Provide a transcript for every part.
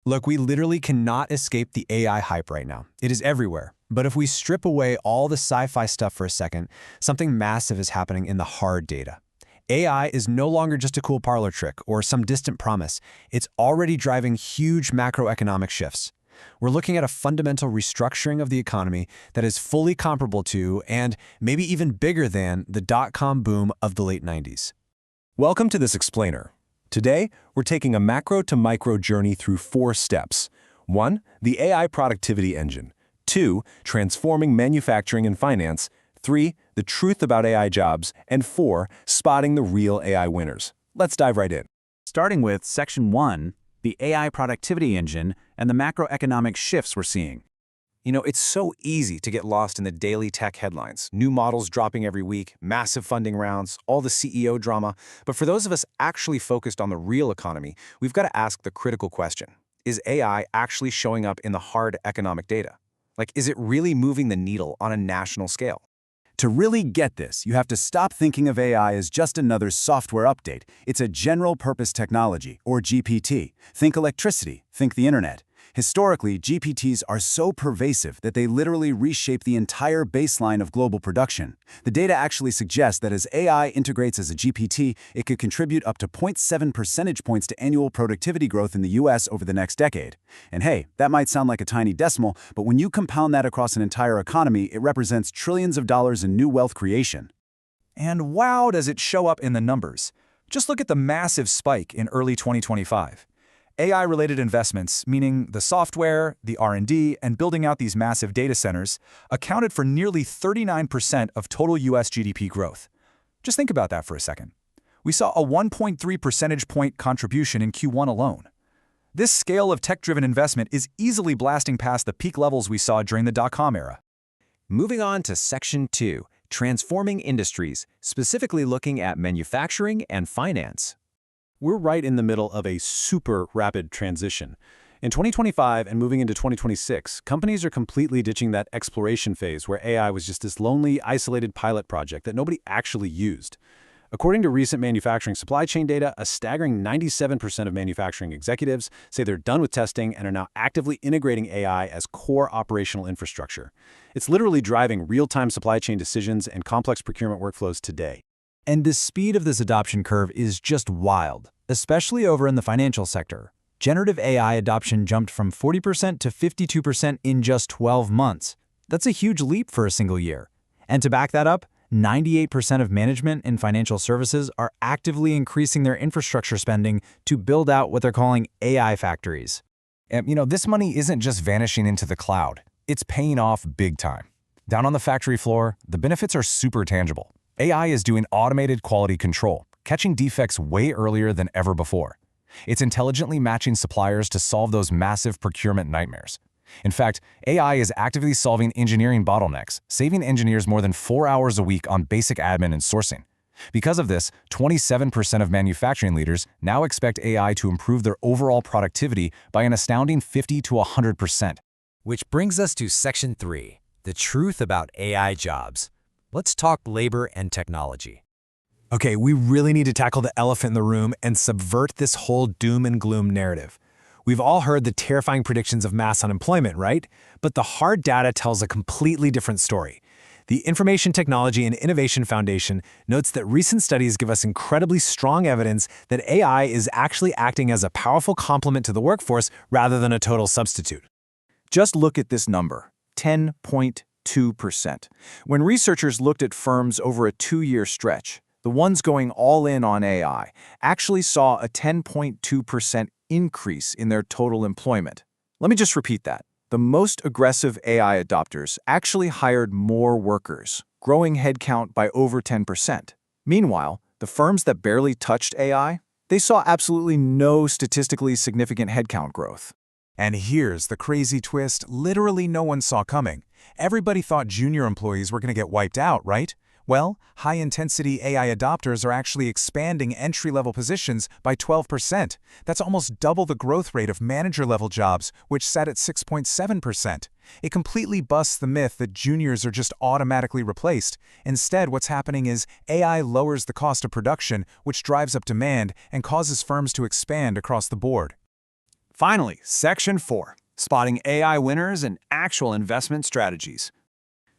Look, we literally cannot escape the AI hype right now. It is everywhere. But if we strip away all the sci-fi stuff for a second, something massive is happening in the hard data. AI is no longer just a cool parlor trick or some distant promise. It's already driving huge macroeconomic shifts. We're looking at a fundamental restructuring of the economy that is fully comparable to, and maybe even bigger than, the dot-com boom of the late 90s. Welcome to this explainer. Today, we're taking a macro to micro journey through 4 steps. 1. The AI productivity engine. 2. Transforming manufacturing and finance. 3. The truth about AI jobs. And 4. Spotting the real AI winners. Let's dive right in. Starting with Section 1, the AI productivity engine and the macroeconomic shifts we're seeing. You know, it's so easy to get lost in the daily tech headlines. New models dropping every week, massive funding rounds, all the CEO drama. But for those of us actually focused on the real economy, we've got to ask the critical question. Is AI actually showing up in the hard economic data? Like, is it really moving the needle on a national scale? To really get this, you have to stop thinking of AI as just another software update. It's a general-purpose technology, or GPT. Think electricity, think the internet. Historically, GPTs are so pervasive that they literally reshape the entire baseline of global production. The data actually suggests that as AI integrates as a GPT, it could contribute up to 0.7 percentage points to annual productivity growth in the US over the next decade. And hey, that might sound like a tiny decimal, but when you compound that across an entire economy, it represents trillions of dollars in new wealth creation. And wow, does it show up in the numbers. Just look at the massive spike in early 2025. AI-related investments, meaning the software, the R&D, and building out these massive data centers, accounted for nearly 39% of total US GDP growth. Just think about that for a second. We saw a 1.3 percentage point contribution in Q1 alone. This scale of tech-driven investment is easily blasting past the peak levels we saw during the dot-com era. Moving on to Section 2, Transforming Industries, specifically looking at manufacturing and finance. We're right in the middle of a super rapid transition. In 2025 and moving into 2026, companies are completely ditching that exploration phase where AI was just this lonely, isolated pilot project that nobody actually used. According to recent manufacturing supply chain data, a staggering 97% of manufacturing executives say they're done with testing and are now actively integrating AI as core operational infrastructure. It's literally driving real-time supply chain decisions and complex procurement workflows today. And the speed of this adoption curve is just wild, especially over in the financial sector. Generative AI adoption jumped from 40% to 52% in just 12 months. That's a huge leap for a single year. And to back that up, 98% of management in financial services are actively increasing their infrastructure spending to build out what they're calling AI factories. And, this money isn't just vanishing into the cloud. It's paying off big time. Down on the factory floor, the benefits are super tangible. AI is doing automated quality control, catching defects way earlier than ever before. It's intelligently matching suppliers to solve those massive procurement nightmares. In fact, AI is actively solving engineering bottlenecks, saving engineers more than 4 hours a week on basic admin and sourcing. Because of this, 27% of manufacturing leaders now expect AI to improve their overall productivity by an astounding 50 to 100%. Which brings us to Section 3, the truth about AI jobs. Let's talk labor and technology. Okay, we really need to tackle the elephant in the room and subvert this whole doom and gloom narrative. We've all heard the terrifying predictions of mass unemployment, right? But the hard data tells a completely different story. The Information Technology and Innovation Foundation notes that recent studies give us incredibly strong evidence that AI is actually acting as a powerful complement to the workforce rather than a total substitute. Just look at this number, 10.2%. When researchers looked at firms over a 2-year stretch, the ones going all in on AI actually saw a 10.2% increase in their total employment. Let me just repeat that. The most aggressive AI adopters actually hired more workers, growing headcount by over 10%. Meanwhile, the firms that barely touched AI, they saw absolutely no statistically significant headcount growth. And here's the crazy twist literally no one saw coming. Everybody thought junior employees were going to get wiped out, right? Well, high-intensity AI adopters are actually expanding entry-level positions by 12%. That's almost double the growth rate of manager-level jobs, which sat at 6.7%. It completely busts the myth that juniors are just automatically replaced. Instead, what's happening is AI lowers the cost of production, which drives up demand and causes firms to expand across the board. Finally, Section 4, spotting AI winners and actual investment strategies.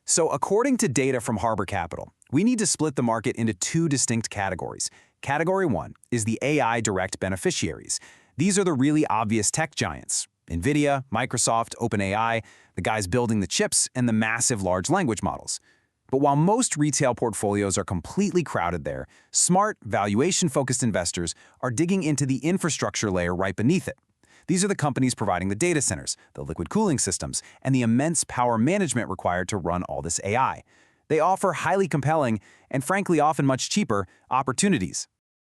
So according to data from Harbor Capital, we need to split the market into two distinct categories. Category 1 is the AI direct beneficiaries. These are the really obvious tech giants: NVIDIA, Microsoft, OpenAI, the guys building the chips, and the massive large language models. But while most retail portfolios are completely crowded there, smart, valuation-focused investors are digging into the infrastructure layer right beneath it. These are the companies providing the data centers, the liquid cooling systems, and the immense power management required to run all this AI. They offer highly compelling, and frankly often much cheaper, opportunities.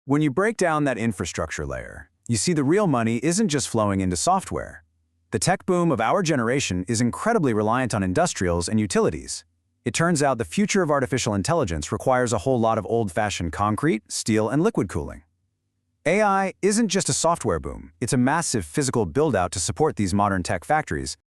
When you break down that infrastructure layer, you see the real money isn't just flowing into software. The tech boom of our generation is incredibly reliant on industrials and utilities. It turns out the future of artificial intelligence requires a whole lot of old-fashioned concrete, steel, and liquid cooling. AI isn't just a software boom, it's a massive physical build-out to support these modern tech factories.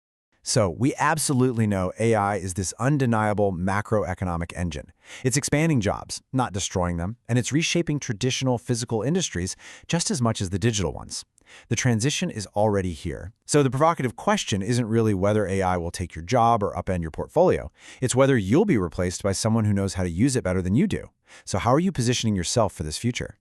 So we absolutely know AI is this undeniable macroeconomic engine. It's expanding jobs, not destroying them, and it's reshaping traditional physical industries just as much as the digital ones. The transition is already here. So the provocative question isn't really whether AI will take your job or upend your portfolio. It's whether you'll be replaced by someone who knows how to use it better than you do. So how are you positioning yourself for this future?